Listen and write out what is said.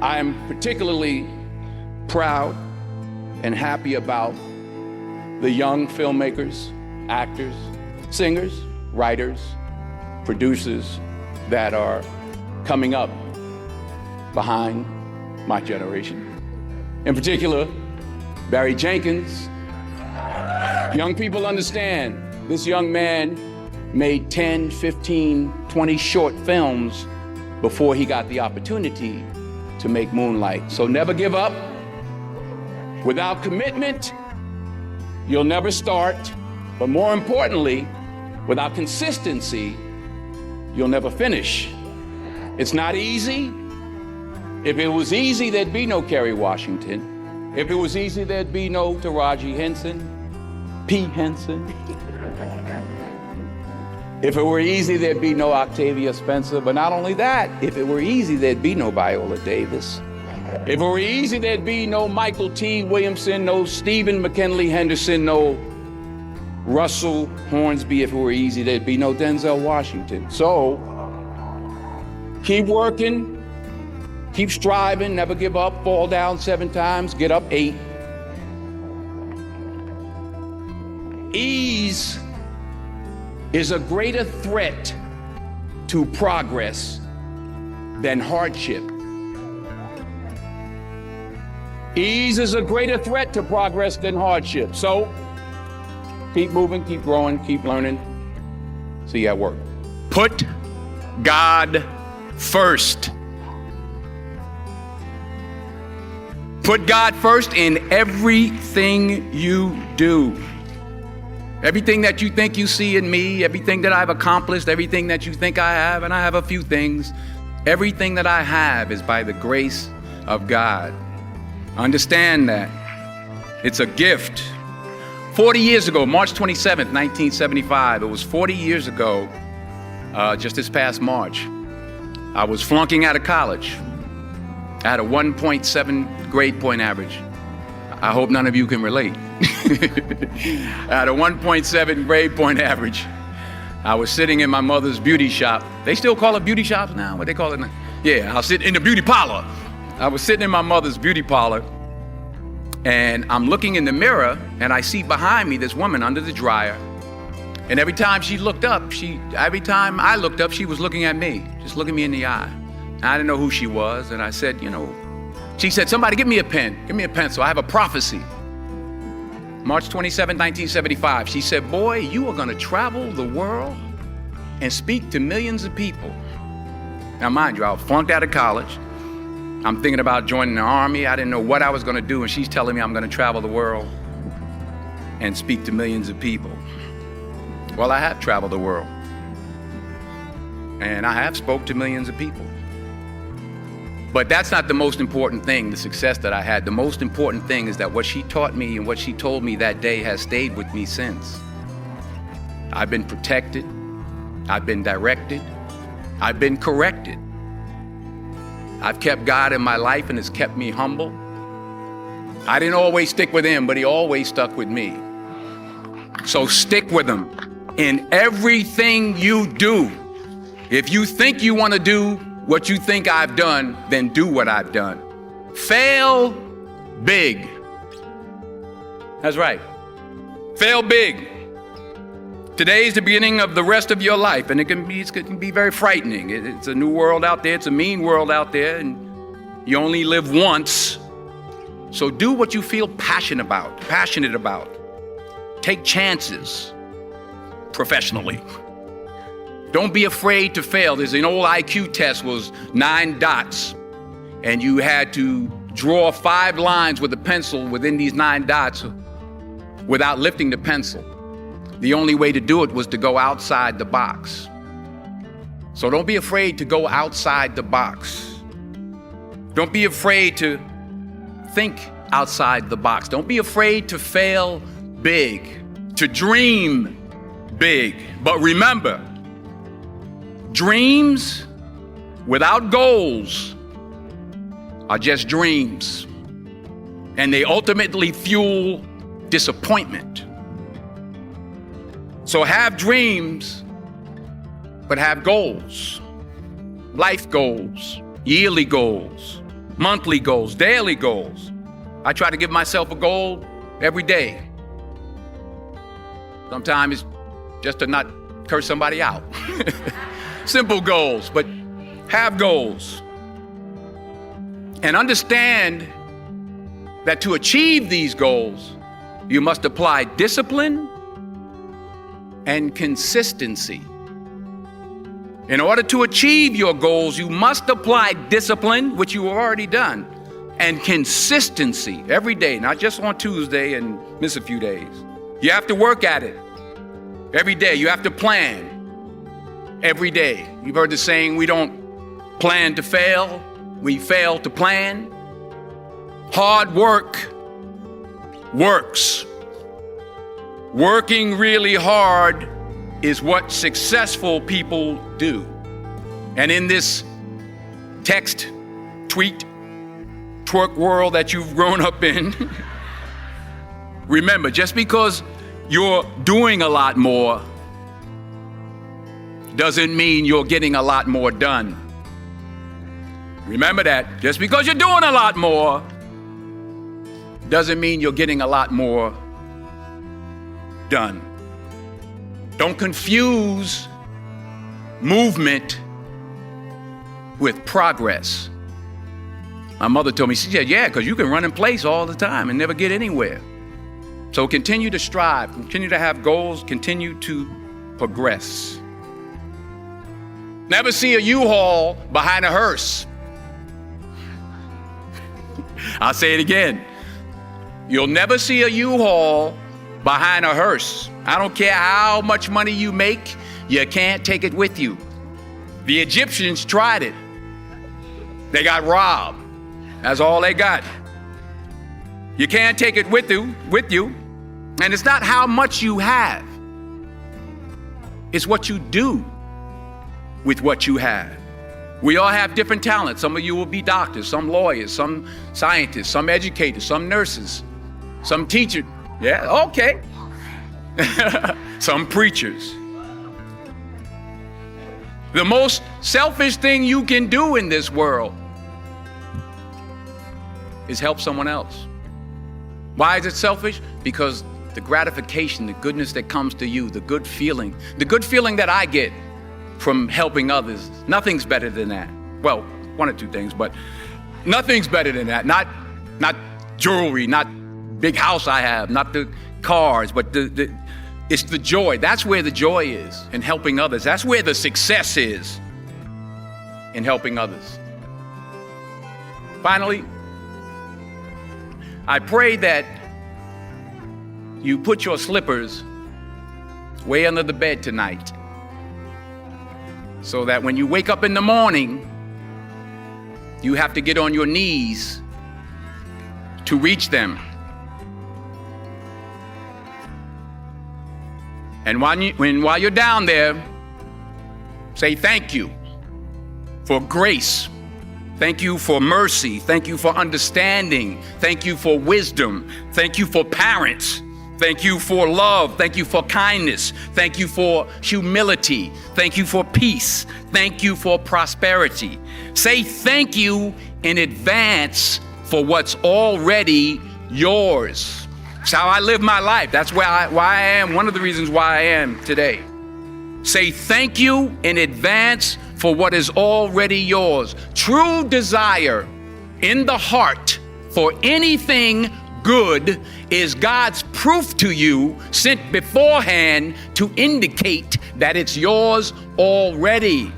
I am particularly proud and happy about the young filmmakers, actors, singers, writers, producers that are coming up behind my generation. In particular, Barry Jenkins. Young people understand this young man made 10, 15, 20 short films before he got the opportunity to make Moonlight. So never give up. Without commitment, you'll never start. But more importantly, without consistency, you'll never finish. It's not easy. If it was easy, there'd be no Kerry Washington. If it was easy, there'd be no Taraji Henson, P. Henson. If it were easy, there'd be no Octavia Spencer. But not only that, if it were easy, there'd be no Viola Davis. If it were easy, there'd be no Michael T. Williamson, no Stephen McKinley Henderson, no Russell Hornsby. If it were easy, there'd be no Denzel Washington. So keep working. Keep striving, never give up, fall down 7 times, get up 8. Ease is a greater threat to progress than hardship. Ease is a greater threat to progress than hardship. So keep moving, keep growing, keep learning. See you at work. Put God first. Put God first in everything you do. Everything that you think you see in me, everything that I've accomplished, everything that you think I have, and I have a few things, everything that I have is by the grace of God. Understand that. It's a gift. 40 years ago, March 27th, 1975, it was 40 years ago, just this past March, I was flunking out of college. I had a 1.7 grade point average. I hope none of you can relate. I had a 1.7 grade point average. I was sitting in my mother's beauty shop. They still call it beauty shops now? What they call it now? Yeah, I was sitting in the beauty parlor. I was sitting in my mother's beauty parlor, and I'm looking in the mirror, and I see behind me this woman under the dryer. And every time she looked up, every time I looked up, she was looking at me, just looking me in the eye. I didn't know who she was, and I said, she said, somebody give me a pen, give me a pencil, I have a prophecy. March 27, 1975, she said, boy, you are gonna travel the world and speak to millions of people. Now mind you, I was flunked out of college. I'm thinking about joining the army. I didn't know what I was gonna do, and she's telling me I'm gonna travel the world and speak to millions of people. Well, I have traveled the world, and I have spoke to millions of people. But that's not the most important thing, the success that I had. The most important thing is that what she taught me and what she told me that day has stayed with me since. I've been protected, I've been directed, I've been corrected. I've kept God in my life, and it's kept me humble. I didn't always stick with him, but he always stuck with me. So stick with him in everything you do. If you think you want to do what you think I've done, then do what I've done. Fail big. That's right. Fail big. Today is the beginning of the rest of your life, and it can be very frightening. It's a new world out there. It's a mean world out there, and you only live once. So do what you feel passionate about. Take chances professionally. Don't be afraid to fail. There's an old IQ test, was 9 dots, and you had to draw 5 lines with a pencil within these 9 dots without lifting the pencil. The only way to do it was to go outside the box. So don't be afraid to go outside the box. Don't be afraid to think outside the box. Don't be afraid to fail big, to dream big. But remember, dreams without goals are just dreams, and they ultimately fuel disappointment. So have dreams, but have goals, life goals, yearly goals, monthly goals, daily goals. I try to give myself a goal every day. Sometimes it's just to not curse somebody out. Simple goals, but have goals. And understand that to achieve these goals, you must apply discipline and consistency. In order to achieve your goals, you must apply discipline, which you have already done, and consistency every day, not just on Tuesday and miss a few days. You have to work at it every day. You have to plan every day. You've heard the saying, we don't plan to fail, we fail to plan. Hard work works. Working really hard is what successful people do. And in this text, tweet, twerk world that you've grown up in, remember, just because you're doing a lot more doesn't mean you're getting a lot more done. Remember that. Just because you're doing a lot more doesn't mean you're getting a lot more done. Don't confuse movement with progress. My mother told me, she said, yeah, because you can run in place all the time and never get anywhere. So continue to strive, continue to have goals, continue to progress. Never see a U-Haul behind a hearse. I'll say it again. You'll never see a U-Haul behind a hearse. I don't care how much money you make, you can't take it with you. The Egyptians tried it. They got robbed. That's all they got. You can't take it with you. And it's not how much you have. It's what you do with what you have. We all have different talents. Some of you will be doctors, some lawyers, some scientists, some educators, some nurses, some teachers. Yeah, okay. Some preachers. The most selfish thing you can do in this world is help someone else. Why is it selfish? Because the gratification, the goodness that comes to you, the good feeling that I get from helping others, nothing's better than that. Well, one or two things, but nothing's better than that. Not jewelry, not big house I have, not the cars, but it's the joy. That's where the joy is, in helping others. That's where the success is, in helping others. Finally, I pray that you put your slippers way under the bed tonight, so that when you wake up in the morning, you have to get on your knees to reach them. And while you're down there, say thank you for grace. Thank you for mercy. Thank you for understanding. Thank you for wisdom. Thank you for parents. Thank you for love. Thank you for kindness. Thank you for humility. Thank you for peace. Thank you for prosperity. Say thank you in advance for what's already yours. It's how I live my life. That's why I am, one of the reasons why I am today. Say thank you in advance for what is already yours. True desire in the heart for anything good is God's proof to you, sent beforehand to indicate that it's yours already.